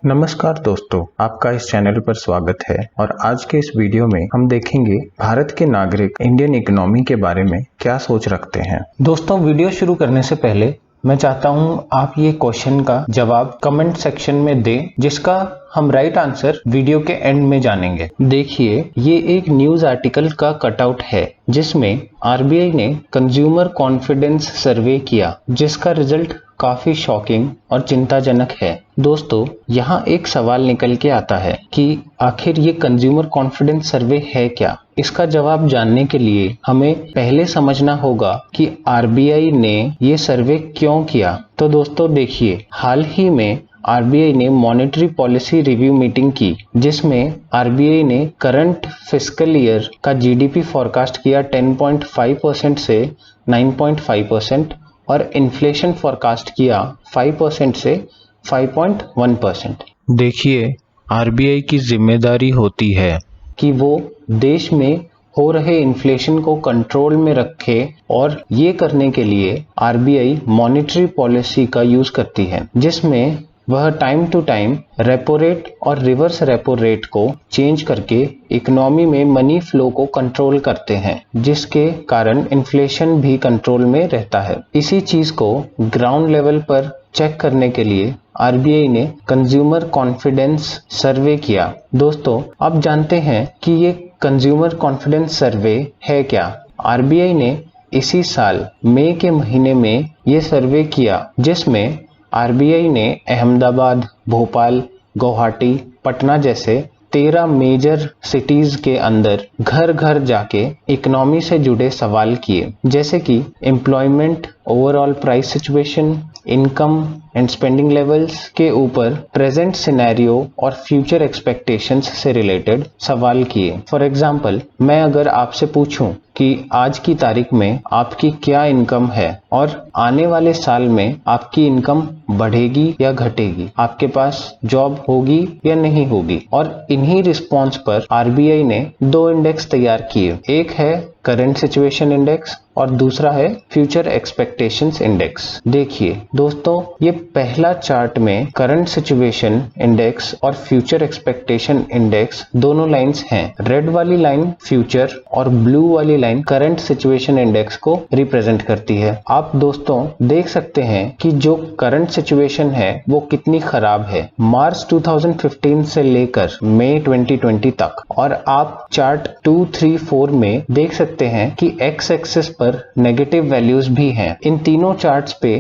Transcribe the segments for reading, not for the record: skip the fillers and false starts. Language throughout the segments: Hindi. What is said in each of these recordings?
नमस्कार दोस्तों, आपका इस चैनल पर स्वागत है और आज के इस वीडियो में हम देखेंगे भारत के नागरिक इंडियन इकोनॉमी के बारे में क्या सोच रखते हैं। दोस्तों, वीडियो शुरू करने से पहले मैं चाहता हूं आप ये क्वेश्चन का जवाब कमेंट सेक्शन में दें, जिसका हम राइट आंसर वीडियो के एंड में जानेंगे। देखिए, ये एक न्यूज आर्टिकल का कटआउट है जिसमें आरबीआई ने कंज्यूमर कॉन्फिडेंस सर्वे किया, जिसका रिजल्ट काफी शॉकिंग और चिंताजनक है। दोस्तों, यहाँ एक सवाल निकल के आता है कि आखिर ये कंज्यूमर कॉन्फिडेंस सर्वे है क्या। इसका जवाब जानने के लिए हमें पहले समझना होगा कि आरबीआई ने ये सर्वे क्यों किया। तो दोस्तों देखिए, हाल ही में आरबीआई ने मॉनेटरी पॉलिसी रिव्यू मीटिंग की, जिसमें आरबीआई ने करंट फिस्कल ईयर का जीडीपी फॉरकास्ट किया 10.5% से 9.5% और इन्फ्लेशन फॉरकास्ट किया 5% से 5.1%। देखिए, आरबीआई की जिम्मेदारी होती है कि वो देश में हो रहे इन्फ्लेशन को कंट्रोल में रखे, और ये करने के लिए आरबीआई मॉनेटरी पॉलिसी का यूज करती है, जिसमें वह time to time repo rate और रिवर्स रेपो रेट को चेंज करके इकोनॉमी में मनी फ्लो को कंट्रोल करते हैं, जिसके कारण इन्फ्लेशन भी कंट्रोल में रहता है। इसी चीज को ग्राउंड लेवल पर चेक करने के लिए आरबीआई ने कंज्यूमर कॉन्फिडेंस सर्वे किया। दोस्तों, अब जानते हैं कि ये कंज्यूमर कॉन्फिडेंस सर्वे है क्या। आरबीआई ने इसी साल मई के महीने में ये सर्वे किया, जिसमें आरबीआई ने अहमदाबाद, भोपाल, गुवाहाटी, पटना जैसे 13 मेजर सिटीज के अंदर घर घर जाके इकोनॉमी से जुड़े सवाल किए, जैसे कि employment, overall price situation, income and spending levels के ऊपर प्रेजेंट सिनेरियो और फ्यूचर एक्सपेक्टेशंस से रिलेटेड सवाल किए। फॉर एग्जांपल, मैं अगर आपसे पूछूं कि आज की तारीख में आपकी क्या इनकम है और आने वाले साल में आपकी इनकम बढ़ेगी या घटेगी, आपके पास जॉब होगी या नहीं होगी, और इन्हीं रिस्पॉन्स पर आरबीआई ने 2 इंडेक्स तैयार किए। एक है करंट सिचुएशन इंडेक्स और दूसरा है फ्यूचर एक्सपेक्टेशंस इंडेक्स। देखिए दोस्तों, ये पहला चार्ट में करंट सिचुएशन इंडेक्स और फ्यूचर एक्सपेक्टेशन इंडेक्स दोनों लाइंस हैं। रेड वाली लाइन फ्यूचर और ब्लू वाली लाइन करंट सिचुएशन इंडेक्स को रिप्रेजेंट करती है। आप दोस्तों देख सकते हैं कि जो करंट सिचुएशन है वो कितनी खराब है, मार्च 2015 से लेकर मई 2020 तक। और आप चार्ट 2, 3, 4 में देख सकते हैं कि एक्स एक्सिस पर नेगेटिव वैल्यूज भी हैं। इन तीनों चार्ट्स पे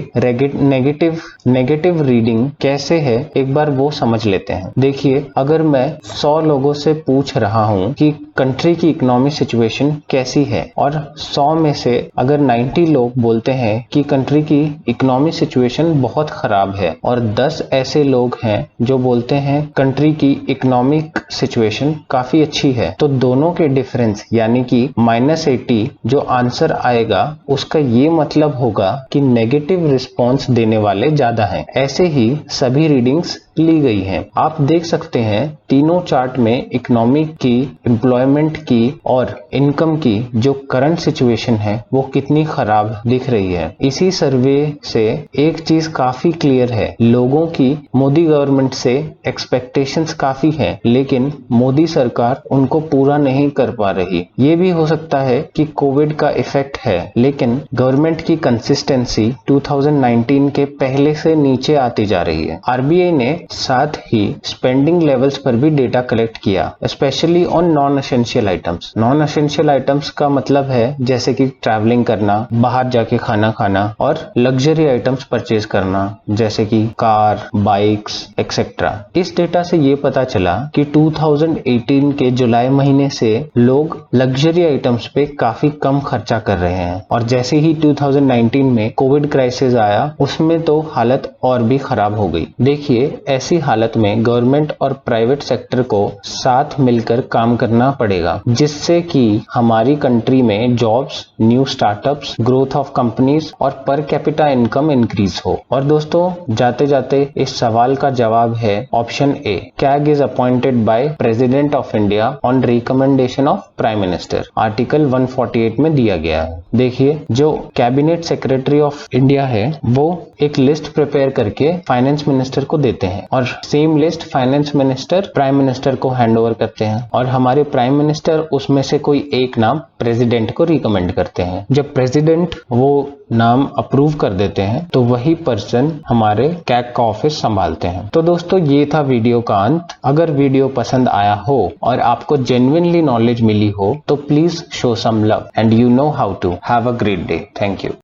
नेगेटिव रीडिंग कैसे है, एक बार वो समझ लेते हैं। देखिए, अगर मैं 100 लोगों से पूछ रहा हूं कि कंट्री की इकोनॉमी सिचुएशन कैसी है, और 100 में से अगर 90 लोग बोलते हैं कि कंट्री की इकोनॉमी सिचुएशन बहुत खराब है, और 10 ऐसे लोग हैं जो बोलते हैं कंट्री की इकोनॉमिक सिचुएशन काफी अच्छी है, तो दोनों के डिफरेंस यानी कि -80 जो आंसर आएगा, उसका ये मतलब होगा कि नेगेटिव रिस्पॉन्स देने वाले ज्यादा हैं। ऐसे ही सभी रीडिंग्स ली गई हैं। आप देख सकते हैं तीनों चार्ट में इकोनॉमी की, एम्प्लॉयमेंट की और इनकम की जो करंट सिचुएशन है वो कितनी खराब दिख रही है। इसी सर्वे से एक चीज काफी क्लियर है, लोगों की मोदी गवर्नमेंट से एक्सपेक्टेशंस काफी है, लेकिन मोदी सरकार उनको पूरा नहीं कर पा रही। ये भी हो सकता है कि कोविड का इफेक्ट है, लेकिन गवर्नमेंट की कंसिस्टेंसी 2019 के पहले से नीचे आती जा रही है। आरबीआई ने साथ ही स्पेंडिंग लेवल्स पर भी डेटा कलेक्ट किया, specially on non essential items. Non essential items का मतलब है जैसे कि ट्रैवलिंग करना, बाहर जाके खाना खाना, और लग्जरी आइटम्स परचेज करना जैसे कि कार, बाइक्स एक्सेट्रा। इस डेटा से ये पता चला कि 2018 के जुलाई महीने से लोग लग्जरी आइटम्स पे काफी कम खर्चा कर रहे हैं, और जैसे ही 2019 में कोविड क्राइसिस आया, उसमें तो हालत और भी खराब हो गई। देखिए, ऐसी हालत में गवर्नमेंट और प्राइवेट सेक्टर को साथ मिलकर काम करना पड़ेगा, जिससे कि हमारी कंट्री में jobs, new startups, growth of companies और पर कैपिटा इनकम इंक्रीज हो। और दोस्तों जाते जाते इस सवाल का जवाब है option A, CAG is appointed by president of India on recommendation of prime minister, article 148 में दिया गया है। देखिए, जो कैबिनेट सेक्रेटरी ऑफ इंडिया है वो एक लिस्ट प्रिपेयर करके फाइनेंस मिनिस्टर को देते हैं और same list finance minister prime minister को हैंड ओवर करते हैं और हमारे प्राइम मिनिस्टर उसमें से कोई एक नाम प्रेसिडेंट को रिकमेंड करते हैं। जब प्रेसिडेंट वो नाम अप्रूव कर देते हैं तो वही पर्सन हमारे कैग का ऑफिस संभालते हैं। तो दोस्तों ये था वीडियो का अंत। अगर वीडियो पसंद आया हो और आपको जेन्युइनली नॉलेज मिली हो तो please show some love and you know how to have a great day. Thank you.